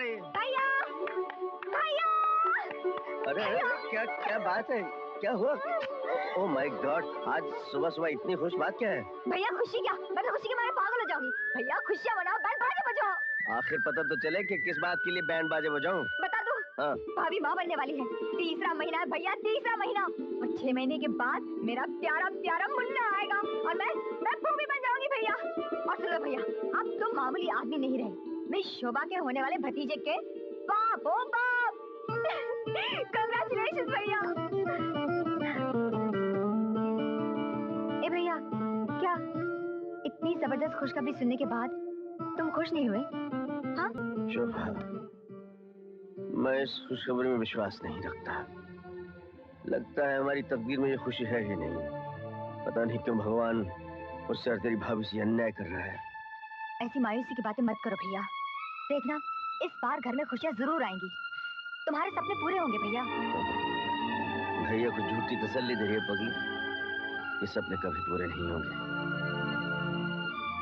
रही है। भैया भैया। अरे क्या क्या बात है, क्या हुआ? ओह माय गॉड, आज सुबह सुबह इतनी खुश बात क्या है? भैया खुशी क्या, मैं तो खुशी के मारे पागल हो जाऊंगी। भैया खुशियाँ मनाओ, बैंड बाजे बजाओ। आखिर पता तो चले कि किस बात के लिए बैंड बाजे बजाऊं। बता दूं? हाँ। भाभी माँ बनने वाली है। तीसरा महीना है भैया, तीसरा महीना। और 6 महीने के बाद मेरा प्यारा प्यारा मुन्ना आएगा और मैं भूमि बन जाऊंगी भैया। और सुनो भैया, अब तुम मामूली आदमी नहीं रहे, मैं शोभा के होने वाले भतीजे के बाप हो बाप। कांग्रेचुलेशंस भैया। ए भैया, क्या इतनी जबरदस्त खुशखबरी सुनने के बाद तुम खुश नहीं हुए? हाँ? शोभा, मैं इस खुशखबरी में विश्वास नहीं रखता। लगता है हमारी तकदीर में ये खुशी है ही नहीं। पता नहीं क्यों भगवान मुझसे और तेरी भाभी से अन्याय कर रहा है। ऐसी मायूसी की बातें मत करो भैया। देखना, इस बार घर में खुशियां जरूर आएंगी। तुम्हारे सपने पूरे होंगे भैया। भैया को झूठी तसल्ली दे रही है पगली। ये सपने कभी पूरे नहीं होंगे।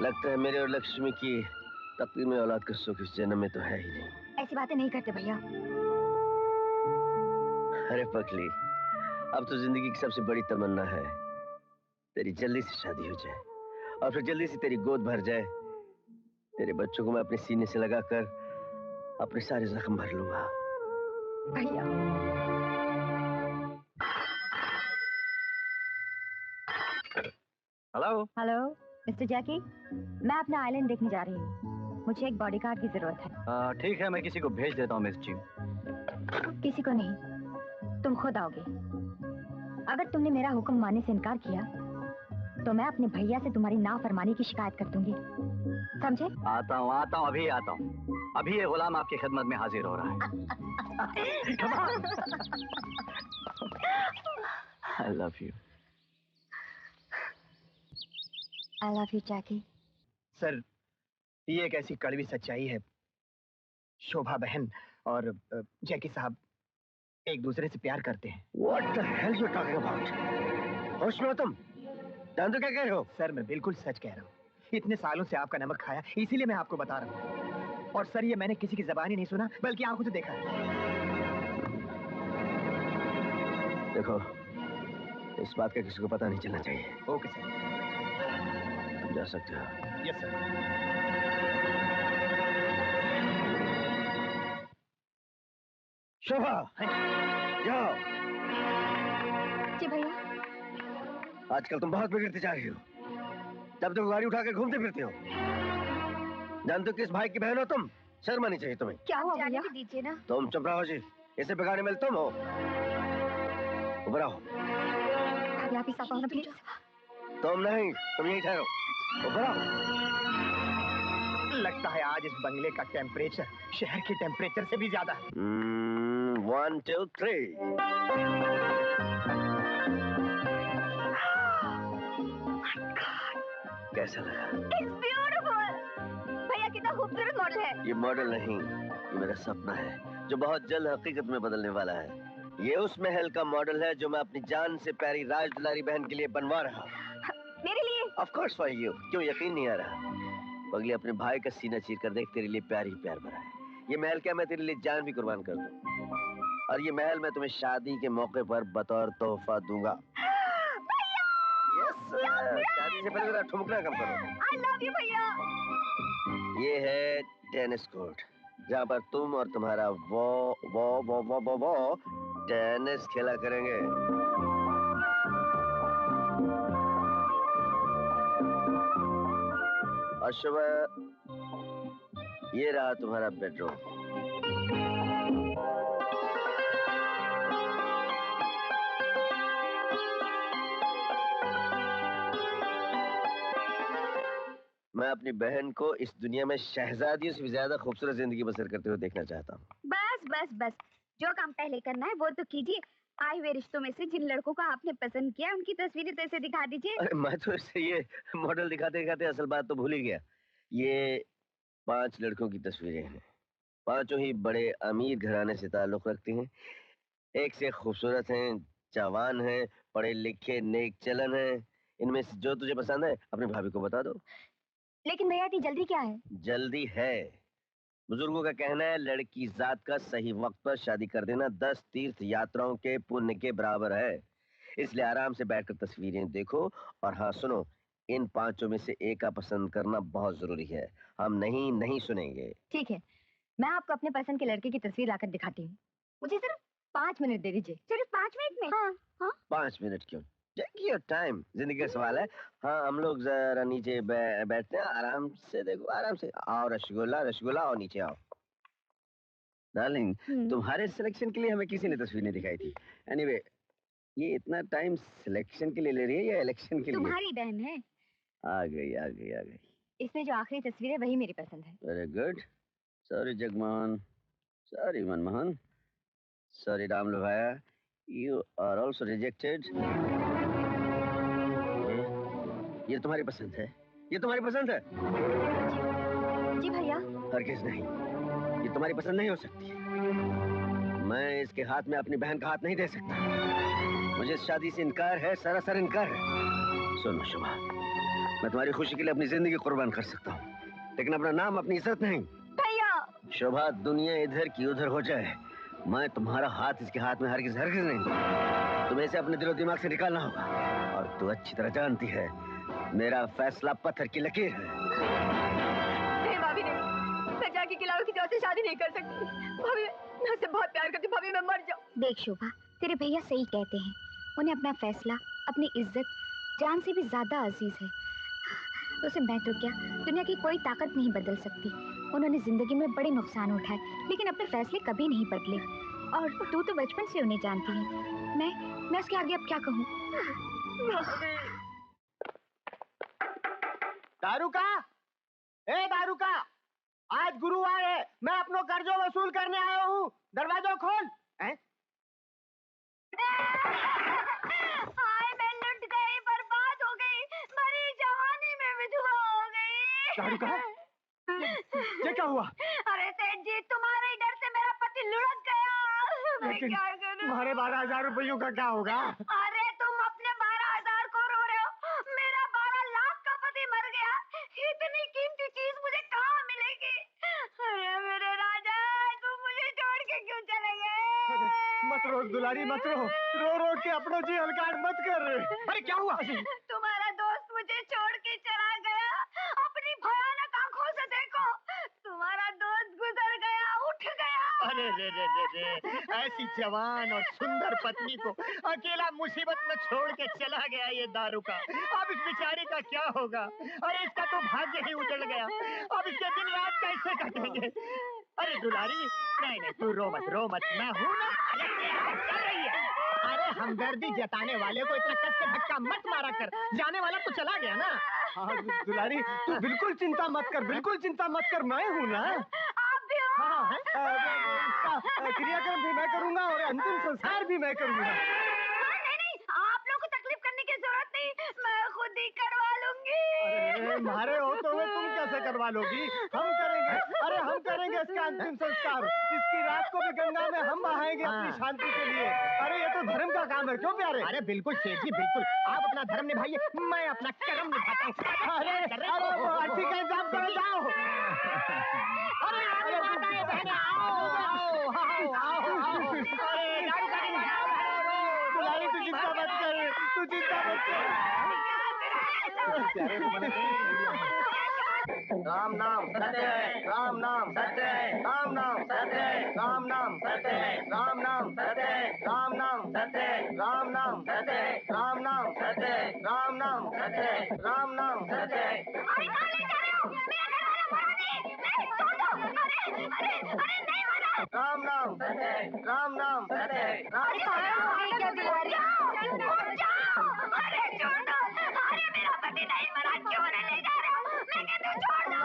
लगता है मेरे और लक्ष्मी की तकदीर में औलाद का सुख इस जन्म में तो है ही नहीं। ऐसी बातें नहीं करते भैया। अरे पगली, अब तो जिंदगी की सबसे बड़ी तमन्ना है तेरी जल्दी से शादी हो जाए और फिर जल्दी से तेरी गोद भर जाए। तेरे बच्चों को मैं अपने सीने से लगाकर अपने सारे जख्म भर लूंगा। भैया हेलो हेलो मिस्टर जैकी, मैं अपना आइलैंड देखने जा रही हूँ। मुझे एक बॉडीगार्ड की जरूरत है। ठीक है, मैं किसी को भेज देता हूँ मिस जी। किसी को नहीं, तुम खुद आओगे। अगर तुमने मेरा हुक्म मानने से इनकार किया तो मैं अपने भैया से तुम्हारी नाफरमानी की शिकायत कर दूंगी, समझे? आता हूँ, अभी आता हूँ। अभी ये गुलाम आपकी खिदमत में हाजिर हो रहा है। I love you. I love you Jackie. Sir, ये एक ऐसी कड़वी सच्चाई है, शोभा बहन और जैकी साहब एक दूसरे से प्यार करते हैं। What the hell you talking about? होश में हो तुम? जान तो क्या कह रहे हो? सर, मैं बिल्कुल सच कह रहा हूँ। इतने सालों से आपका नमक खाया, इसीलिए मैं आपको बता रहा हूँ। और सर, ये मैंने किसी की ज़बानी नहीं सुना, बल्कि आंखों से देखा है। देखो, इस बात का किसी को पता नहीं चलना चाहिए। Okay sir. तुम जा सकते हो। Yes sir. शोभा, जाओ। जी भैया। आजकल तुम बहुत बिगड़ती जा रही हो। जब तक गाड़ी उठा के घूमते फिरते हो। जानते हो किस भाई की बहन हो तुम? शर्म आनी चाहिए तुम्हें। क्या हुआ भैया? दीजिए ना। तुम चुप रहो जी। इसे बिगाड़ने में तुम हो। उभर आओ। आप ही साफ प्लीज। तुम नहीं, तुम यहीं ठहरो। उभर आओ। लगता है आज इस बंगले का टेम्परेचर शहर के टेम्परेचर से भी ज्यादा है। 1 2 3। कैसा लगा? It's beautiful। भैया कितना खूबसूरत मॉडल है। ये मॉडल नहीं, ये मेरा सपना है जो बहुत जल्द हकीकत में बदलने वाला है। ये उस महल का मॉडल है जो मैं अपनी जान से प्यारी राज दुलारी बहन के लिए बनवा रहा हूँ। मेरे लिए? Of course for you। क्यों यकीन नहीं आ रहा? पगली, अपने भाई का सीना चीर कर देख, तेरे लिए प्यार ही प्यार भरा है। ये महल क्या, मैं तेरे लिए जान भी कुर्बान कर दूं। और ये महल मैं तुम्हें शादी के मौके पर बतौर तोहफा दूंगा। यस, शादी से पहले मेरा ठुमकना कम करो। I love you भैया। ये है टेनिस कोर्ट, जहाँ पर तुम और तुम्हारा वो टेनिस खेला करेंगे। और सुबह ये रहा तुम्हारा बेडरूम। मैं अपनी बहन को इस दुनिया में शहजादियों से भी ज्यादा खूबसूरत जिंदगी बसर करते हुए देखना चाहता हूँ। बस बस बस, जो काम पहले करना है वो तो कीजिए। आए हुए रिश्तों में से जिन लड़कों को आपने पसंद किया उनकी तस्वीरें तो ऐसे दिखा दीजिए। अरे मैं तो इसे ये मॉडल दिखाते दिखाते असल बात तो भूल ही गया। ये 5 लड़कों की तस्वीरें हैं। 5 ही बड़े अमीर घराने से ताल्लुक रखती हैं। एक से खूबसूरत हैं, जवान हैं, पढ़े लिखे, नेक चलन हैं। इनमें से जो तुझे पसंद है अपनी भाभी को बता दो। लेकिन भैया इतनी जल्दी क्या है? जल्दी है, बुजुर्गों का कहना है लड़की जात का सही वक्त पर शादी कर देना 10 तीर्थ यात्राओं के पुण्य के बराबर है। इसलिए आराम से बैठकर तस्वीरें देखो। और हाँ सुनो, इन पांचों में से एक का पसंद करना बहुत जरूरी है। हम नहीं नहीं सुनेंगे। ठीक है, मैं आपको अपने पसंद के लड़के की तस्वीर लाकर दिखाती हूँ। मुझे सिर्फ 5 मिनट दे दीजिए। सिर्फ 5 मिनट में? हाँ हाँ। 5 मिनट क्यों? टेक योर टाइम, जिंदगी का सवाल है। हाँ हम लोग जरा नीचे बैठते हैं, आराम से देखो, आराम से आओ। रसगुल्ला रसगुल्ला आओ, नीचे आओ। डार्लिंग, तुम्हारे सिलेक्शन के लिए हमें किसी ने तस्वीर नहीं दिखाई थी। एनीवे, ये इतना टाइम सिलेक्शन के लिए ले रही है या इलेक्शन के लिए? तुम्हारी बहन है। आ गई आ गई आ गई। इसमें जो आखिरी तस्वीर है वही मेरी पसंद है। Very good. Sorry Jagmohan, sorry Manmohan, sorry Ram Lobhaya, you are also rejected. ये तुम्हारी पसंद है? ये तुम्हारी पसंद है? जी भैया। हरगिज नहीं, ये तुम्हारी पसंद नहीं हो सकती। मैं इसके हाथ में अपनी बहन का हाथ नहीं दे सकता। मुझे इस शादी से इनकार है, सरासर इनकार है। सुनो शुभा, मैं तुम्हारी खुशी के लिए अपनी जिंदगी कुर्बान कर सकता हूँ, लेकिन अपना नाम, अपनी इज्जत नहीं। भैया। शोभा, दुनिया इधर की उधर हो जाए, मैं तुम्हारा हाथ इसके हाथ में हरगिज हरगिज नहीं। तुम्हें इसे अपने दिलो दिमाग से निकालना होगा। और तू अच्छी तरह जानती है, मेरा फैसला पत्थर की लकीर है। नहीं भाभी नहीं, मैं जाके किलाओ की से शादी नहीं कर सकती। भाभी मैं उससे बहुत प्यार करती हूँ। भाभी मैं मर जाऊँ। देख शोभा, तेरे भैया सही कहते हैं। उन्हें अपना फैसला, अपनी इज्जत जान से भी ज्यादा अजीज है। उसे मैं तो क्या, दुनिया की कोई ताकत नहीं बदल सकती। उन्होंने जिंदगी में बड़े नुकसान उठाए, लेकिन अपने फैसले कभी नहीं बदले। और तू तो बचपन से उन्हें जानती है। मैं उसके आगे अब क्या कहूँ? दारूका, ए दारूका, आज गुरुवार है, मैं अपनो कर्जो वसूल करने आया हूँ। दरवाजा खोल। हाय मैं लुट गई, बर्बाद हो गई, मरी जवानी में विधवा हो गई। दारूका, ये क्या हुआ? अरे सेठ जी, तुम्हारे डर से मेरा पति लुढ़क गया। मैं क्या करूं? तुम्हारे 12,000 रुपयों का क्या होगा? अरे तुम अपने 12,000 को रो रहे हो, मेरा 12 लाख का पति मर गया। इतनी कीमती चीज मुझे कहाँ मिलेगी? अरे मेरे राजा, तुम मुझे छोड़ के क्यों चले गए? मत रो दुलारी, मत रो। रो रो के अपनो जी हलकाट मत कर। अरे क्या हुआ? तुम्हारा दोस्त मुझे छोड़ के चला गया। अपनी भयानक आंखों से देखो, तुम्हारा दोस्त गुजर गया, उठ गया। अरे रे रे रे रे, ऐसी जवान और सुंदर पत्नी को अकेला मुसीबत में छोड़ के चला गया ये दारू का। अब इस बेचारे का क्या होगा? अरे इसका तो भाग्य ही उजड़ गया। अब इसके दिन रात कैसे कटेंगे? अरे दुलारी, नहीं नहीं तू रो मत, मैं हूं ना। अरे कर रही है। अरे हमदर्दी जताने वाले को इतना कस के धक्का मत मारा कर, जाने वाला तो चला गया ना। हाँ दुलारी, तू बिल्कुल चिंता मत कर, बिल्कुल चिंता मत कर, मैं हूँ ना। आप भी हो? हाँ, इसका क्रियाक्रम भी मैं करूंगा और अंतिम संस्कार भी मैं करूंगा। नहीं, आप लोगों को तकलीफ करने की जरूरत नहीं, मैं खुद ही करवा लूंगी। अरे मारे हो तो तुम कैसे करवा लोगी? हम करेंगे, अरे हम करेंगे इसका अंतिम संस्कार। इसकी रात को भी गंगा में हम बहाएंगे अपनी शांति के लिए। अरे ये तो धर्म का काम है, क्यों प्यारे? अरे बिल्कुल सेठ जी, बिल्कुल। आप अपना धर्म निभाइए, मैं अपना कर्म निभाता हूँ। अरे अर्थी का इंतजाम करो, जाओ। अरे माताएं बहनें, आओ। अरे दारू का नहीं, दुलारी तू चिंता मत कर, तू चिंता मत कर। राम नाम सत्य है, राम नाम सत्य है, राम नाम सत्य है, राम नाम सत्य है, राम नाम सत्य है, राम नाम सत्य है, राम नाम सत्य है, राम नाम सत्य है, राम नाम सत्य है, राम नाम सत्य है। अरे कहाँ ले जा रहे हो? मेरा घर वाला मरा नहीं, छोड़ दो। अरे नहीं मरा। राम नाम सत्य है, राम नाम सत्य है, राम अरे छोड़ दो। अरे मेरा पति नहीं मरा, क्यों ले जा रहे हो? मैं कहती हूँ छोड़ दो।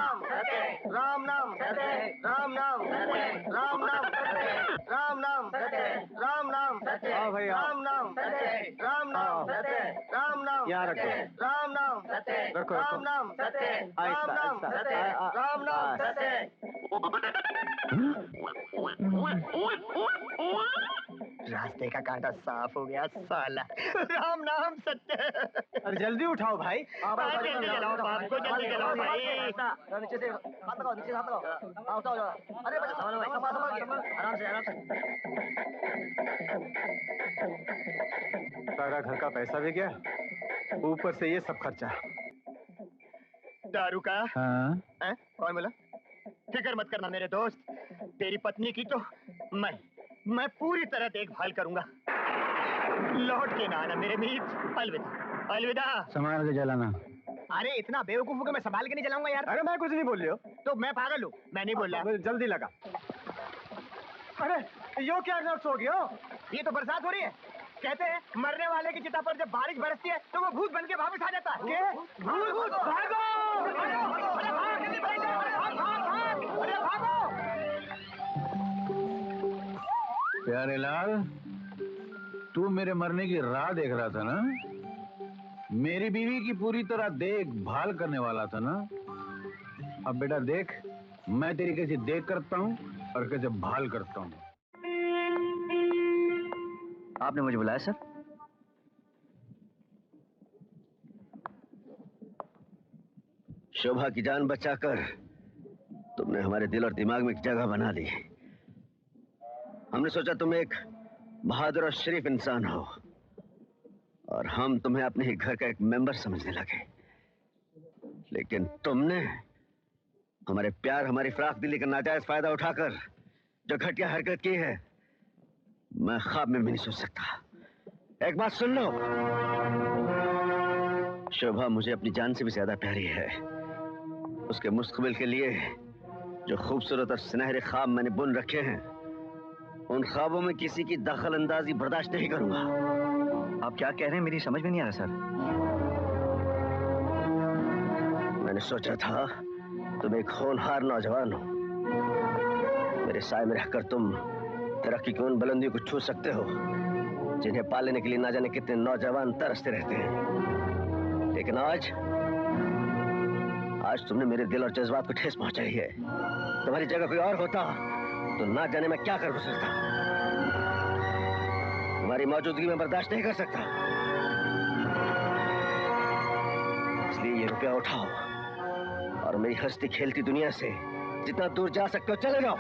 राम नाम सत्य है, राम नाम सत्य है, राम नाम सत्य है, राम नाम सत्य है, राम नाम सत्य है, राम नाम सत्य है, राम नाम सत्य है, राम नाम यहाँ रखो। राम नाम सत्य है, रखो, राम नाम सत्य है, राम नाम आहिस्ता, सत्य है, राम नाम सत्य है। रास्ते का कांटा साफ हो गया साला। राम नाम सत्य। अरे जल्दी उठाओ भाई। जल्दी चलाओ बाप को, जल्दी चलाओ भाई। नीचे से हाथ लगाओ, नीचे से हाथ लगाओ। उठाओ जाओ। अरे आराम से आराम से। सारा घर का पैसा भी गया, ऊपर से ये सब खर्चा। दारू का? हाँ? कौन बोला? फिक्र मत करना मेरे दोस्त, तेरी पत्नी की तो मैं पूरी तरह देखभाल करूंगा। लौट के ना आना मेरे मीत। अलविदा अलविदा। संभाल के जलाना। अरे इतना बेवकूफ हो कि मैं संभाल के नहीं चलाऊंगा यार। अरे मैं कुछ नहीं बोल रही हो तो मैं पागल हूँ, मैं नहीं बोल रहा। जल्दी लगा। अरे यो क्या नर्स हो गया? ये तो बरसात हो रही है। कहते हैं मरने वाले की चिता पर जब बारिश बरसती है तो वो भूत बन के वापस आ जाता है। भूत भागो! अरे भागो! प्यारे लाल, तू मेरे मरने की राह देख रहा था ना? मेरी बीवी की पूरी तरह देखभाल करने वाला था ना? अब बेटा देख, मैं तेरी कैसी देख करता हूँ और कैसे भाल करता हूँ। आपने मुझे बुलाया सर? शोभा की जान बचाकर तुमने हमारे दिल और दिमाग में एक जगह बना दी। हमने सोचा तुम एक बहादुर और शरीफ इंसान हो और हम तुम्हें अपने ही घर का एक मेंबर समझने लगे, लेकिन तुमने हमारे प्यार, हमारी फराख दिली का नाजायज फायदा उठाकर जो घटिया हरकत की है, मैं ख्वाब में भी नहीं सोच सकता। एक बात सुन लो, शोभा मुझे अपनी जान से भी ज्यादा प्यारी है। उसके मुस्तकबिल के लिए जो खूबसूरत और सुनहरे ख्वाब मैंने बुन रखे हैं, उन ख्वाबों में किसी की दखल अंदाजी बर्दाश्त नहीं करूंगा। आप क्या कह रहे हैं, मेरी समझ में नहीं आ रहा सर। मैंने सोचा था तुम एक होनहार नौजवान हो, मेरे साए में रहकर तुम तरक्की की उन बुलंदियों को छू सकते हो जिन्हें पालने के लिए ना जाने कितने नौजवान तरसते रहते हैं। लेकिन आज तुमने मेरे दिल और जज्बात को ठेस पहुंचाई है। तुम्हारी जगह कोई और होता तो ना जाने मैं क्या कर गुजरता। तुम्हारी मौजूदगी में बर्दाश्त नहीं कर सकता, इसलिए ये रुपया उठाओ और मेरी हंसती खेलती दुनिया से जितना दूर जा सकते हो चले जाओ।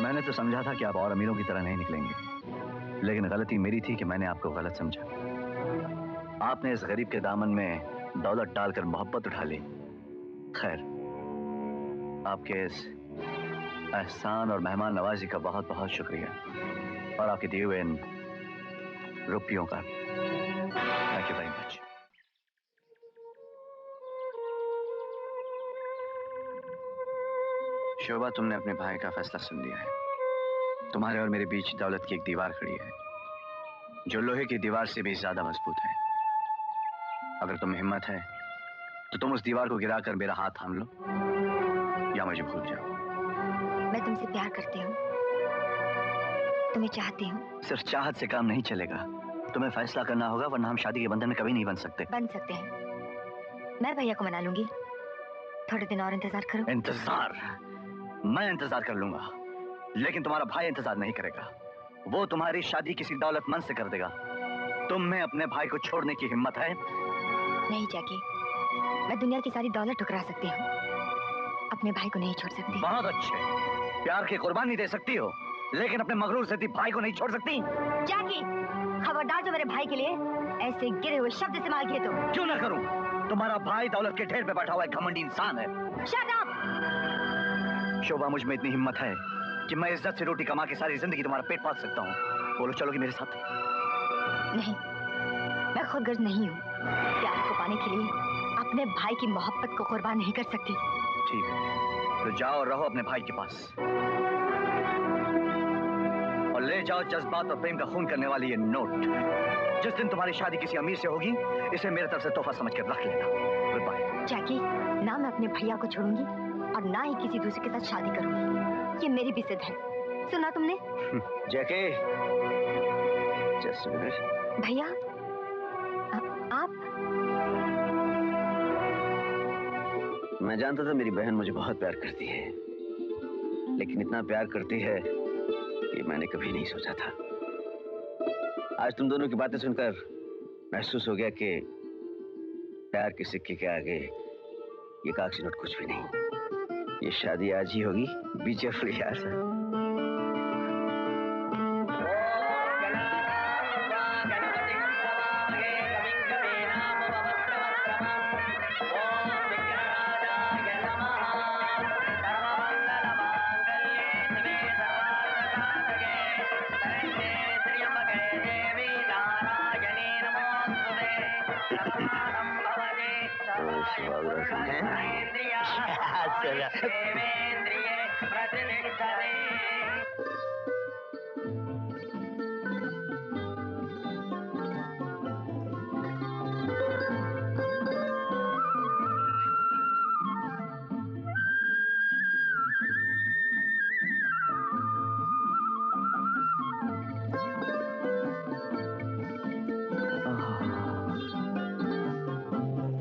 मैंने तो समझा था कि आप और अमीरों की तरह नहीं निकलेंगे, लेकिन गलती मेरी थी कि मैंने आपको गलत समझा। आपने इस गरीब के दामन में दौलत डालकर मोहब्बत उठा ली। खैर, आपके इस एहसान और मेहमान नवाजी का बहुत बहुत शुक्रिया और आपके दिए हुए इन रुपयों का। Thank you very much. Shobha, तुमने अपने भाई का फैसला सुन लिया है। तुम्हारे और मेरे बीच दौलत की एक दीवार खड़ी है जो लोहे की दीवार से भी ज्यादा मजबूत है। अगर तुम्हें हिम्मत है तो तुम उस दीवार को गिराकर मेरा हाथ थाम लो या मुझे भूल जाओ। मैं तुमसे प्यार करती हूँ, तुम्हें चाहती हूँ। सिर्फ चाहत से काम नहीं चलेगा, तुम्हें फैसला करना होगा, वरना हम शादी के बंधन में कभी नहीं बन सकते। बन सकते हैं, मैं भैया को मना लूंगी। थोड़े दिन और इंतजार करो। इंतजार? मैं इंतजार कर लूंगा, लेकिन तुम्हारा भाई इंतजार नहीं करेगा। वो तुम्हारी शादी किसी दौलतमंद से कर देगा। तुम में अपने भाई को छोड़ने की हिम्मत है? नहीं जैकी, मैं दुनिया की सारी दौलत ठुकरा सकती हूँ, अपने भाई को नहीं छोड़ सकती। बहुत अच्छे, प्यार की कुर्बानी दे सकती हो, लेकिन अपने मगरूर से भाई को नहीं छोड़ सकती। जैकी, खबरदार जो मेरे भाई के लिए ऐसे गिरे हुए शब्द इस्तेमाल किए तो। क्यों ना करूं? तुम्हारा भाई दौलत के ढेर पे बैठा हुआ एक घमंडी इंसान है। Shut up! शोभा, मुझ में इतनी हिम्मत है कि मैं इज्जत से रोटी कमा के सारी जिंदगी तुम्हारा पेट पाल सकता हूँ। बोलो, चलोगी मेरे साथ? नहीं, मैं खुदगर्ज नहीं हूँ। प्यार को पाने के लिए अपने भाई की मोहब्बत को कुर्बान नहीं कर सकती। ठीक है, तो जाओ और रहो अपने भाई के पास और ले जाओ जज्बात और प्रेम का खून करने वाली ये नोट। जिस दिन तुम्हारी शादी किसी अमीर से होगी, इसे मेरे तरफ से तोहफा समझ कर रख लेना। Good bye. जैकी, ना मैं अपने भैया को छोड़ूंगी और ना ही किसी दूसरे के साथ शादी करूंगी। ये मेरी भी जिद है, सुना तुमने? जैकी, जस्ट अ मिनट। भैया, आप? मैं जानता था मेरी बहन मुझे बहुत प्यार करती है, लेकिन इतना प्यार करती है ये मैंने कभी नहीं सोचा था। आज तुम दोनों की बातें सुनकर महसूस हो गया कि प्यार के सिक्के के आगे ये कागजी नोट कुछ भी नहीं। ये शादी आज ही होगी। बी केयरफुल यार।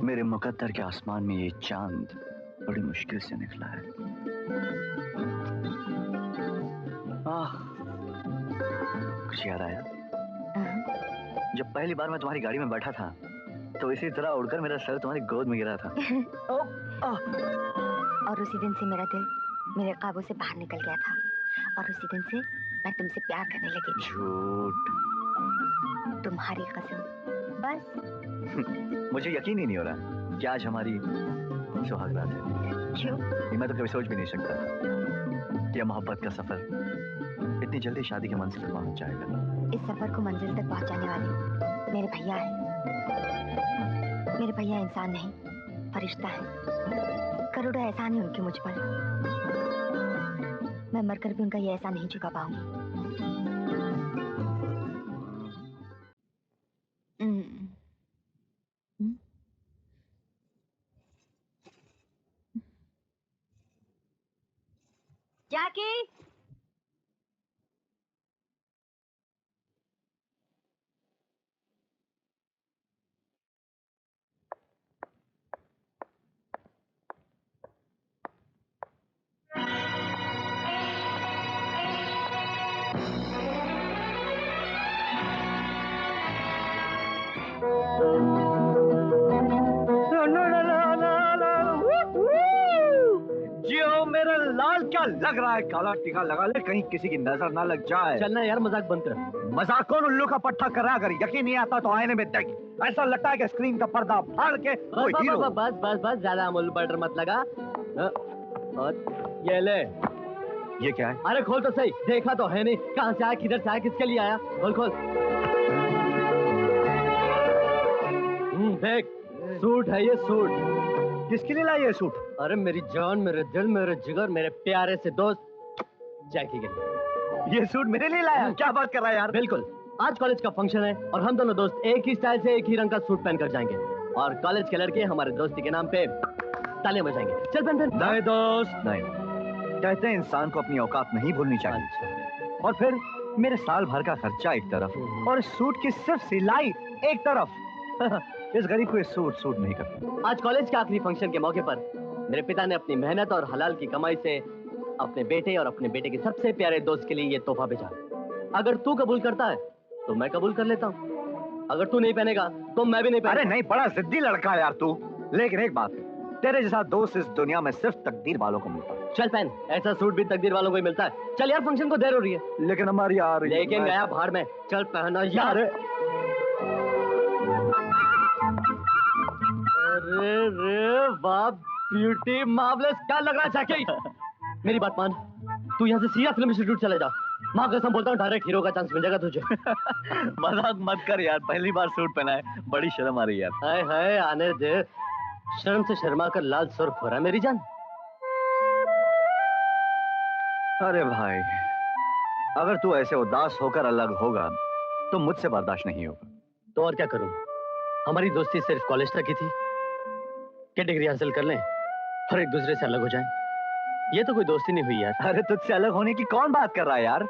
मेरे मुकद्दर के आसमान में ये चांद बड़ी मुश्किल से निकला है। कुछ याद आया? जब पहली बार मैं तुम्हारी गाड़ी में बैठा था तो इसी तरह उड़कर मेरा सर तुम्हारी गोद में गिरा था। और उसी दिन से मेरा दिल मेरे काबू से बाहर निकल गया था और उसी दिन से मैं तुमसे प्यार करने लगी थी। झूठ। तुम्हारी कसम। बस मुझे यकीन ही नहीं हो रहा कि आज हमारी सुहाग रात है। क्यों? ये मैं तो कभी सोच भी नहीं सकता कि मोहब्बत का सफर इतनी जल्दी शादी के मंजिल तक पहुंच जाएगा। इस सफर को मंजिल तक पहुंचाने वाले मेरे भैया हैं। मेरे भैया इंसान नहीं, फरिश्ता है। करोड़ों एहसान है उनके मुझ पर। मैं मरकर भी उनका ये एहसान नहीं चुका पाऊंगी। जाकी, जियो मेरा लाल, क्या लग रहा है? काला टीका लगा ले, कहीं किसी की नजर ना लग जाए। चलना यार, मजाक बंद कर। मजाक कौन उल्लू का पट्टा कर रहा? अगर यकीन नहीं आता तो आईने में देख। ऐसा लगता है कि स्क्रीन का पर्दा फाड़ के कोई हीरो। बस बस बस, ज्यादा अमूल बटर मत लगा। और ये ले। ये क्या है? अरे खोल तो सही, देखा तो है नहीं। कहाँ से आया, किधर से आया, किसके लिए आया? खोल खोल। देख, सूट है ये, सूट। किसके लिए लाया ये सूट? अरे मेरी जान, मेरे दिल, मेरे जिगर, मेरे प्यारे से दोस्त जैकी के लिए। ये सूट मेरे लिए लाया? क्या बात कर रहा है यार? बिल्कुल। आज कॉलेज का फंक्शन है और हम दोनों दोस्त एक ही स्टाइल से एक ही रंग का सूट पहनकर जाएंगे और कॉलेज के लड़के हमारे दोस्ती के नाम पे तालियां बजाएंगे। चल पहन पहन। नहीं दोस्त, नहीं। कहते हैं इंसान को अपनी औकात नहीं भूलनी चाहिए। और फिर मेरे साल भर का खर्चा एक तरफ और इस सूट की सिर्फ सिलाई एक तरफ। इस गरीब को ये सूट नहीं करता। आज कॉलेज के आखिरी फंक्शन के मौके पर मेरे पिता ने अपनी मेहनत और हलाल की कमाई से अपने बेटे और अपने बेटे के सबसे प्यारे दोस्त के लिए ये तोहफा भेजा। अगर तू कबूल करता है तो मैं कबूल कर लेता हूँ, अगर तू नहीं पहनेगा तो मैं भी नहीं पहनेगा। अरे नहीं, बड़ा जिद्दी लड़का है यार तू। लेकिन एक बात है, तेरे जैसा दोस्त इस दुनिया में सिर्फ तकदीर वालों को मिलता है। चल पहन, ऐसा सूट भी तकदीर वालों को ही मिलता है। चल यार, फंक्शन को देर हो रही है। लेकिन हमारी यार लेकिन गया भाड़ में। चल पहना यार। अरे रे वाह, ब्यूटी मार्वलस। क्या लग रहा है जैकी? मेरी बात मान, तू यहाँ से सीधा फिल्म इंस्टीट्यूट चले जा। माँ कसम बोलता हूँ, डायरेक्ट हीरो का चांस मिल जाएगा तुझे। मजाक मत कर यार, पहली बार सूट पहना है, बड़ी शर्म आ रही है यार। हाय हाय, आने दे। शर्म से शर्मा कर लाल सुर्ख हो रहा है मेरी जान। अरे भाई, अगर तू ऐसे उदास होकर अलग होगा तो मुझसे बर्दाश्त नहीं होगा। तो और क्या करूं? हमारी दोस्ती सिर्फ कॉलेज तक की थी कि डिग्री हासिल कर लें और एक दूसरे से अलग हो जाएं। ये तो कोई दोस्ती नहीं हुई यार। अरे तुझसे अलग होने की कौन बात कर रहा है यार?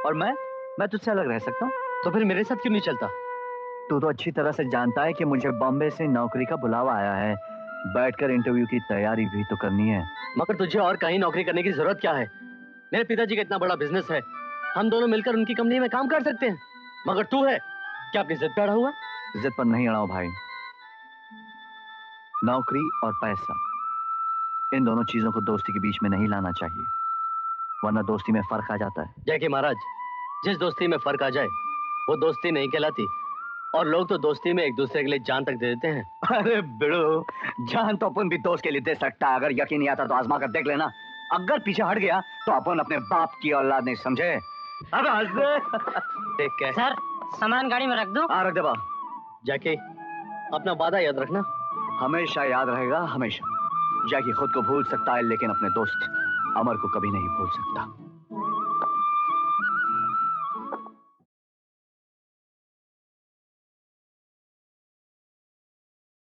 और मैं तुझसे अलग रह सकता हूँ? तो फिर मेरे साथ क्यों नहीं चलता? तू तो अच्छी तरह से जानता है कि मुझे बॉम्बे से नौकरी का बुलावा आया है। बैठकर इंटरव्यू की तैयारी भी तो करनी है। मगर तुझे और कहीं नौकरी करने की जरूरत क्या है? मेरे पिताजी का इतना बड़ा बिजनेस है, हम दोनों मिलकर उनकी कंपनी में काम कर सकते हैं। मगर तू है क्या अपनी जिद पे अड़ा हुआ? जिद पर नहीं अड़ाओ भाई। नौकरी और पैसा, इन दोनों चीजों को दोस्ती के बीच में नहीं लाना चाहिए, वरना दोस्ती में फर्क आ जाता है। जय के महाराज, जिस दोस्ती में फर्क आ जाए वो दोस्ती नहीं कहलाती, और लोग तो दोस्ती में एक दूसरे के लिए जान तक दे देते हैं। अरे बिड़ो, जान तो अपन भी दोस्त के लिए दे सकता है। अगर यकीन नहीं आता तो आजमा कर देख लेना। अगर पीछे हट गया तो अपन अपने बाप की औलाद नहीं, समझे? देख के सर, सामान गाड़ी में रख दो। रख दे बा। जाके अपना वादा याद रखना। हमेशा याद रहेगा, हमेशा। जैकी खुद को भूल सकता है लेकिन अपने दोस्त अमर को कभी नहीं भूल सकता।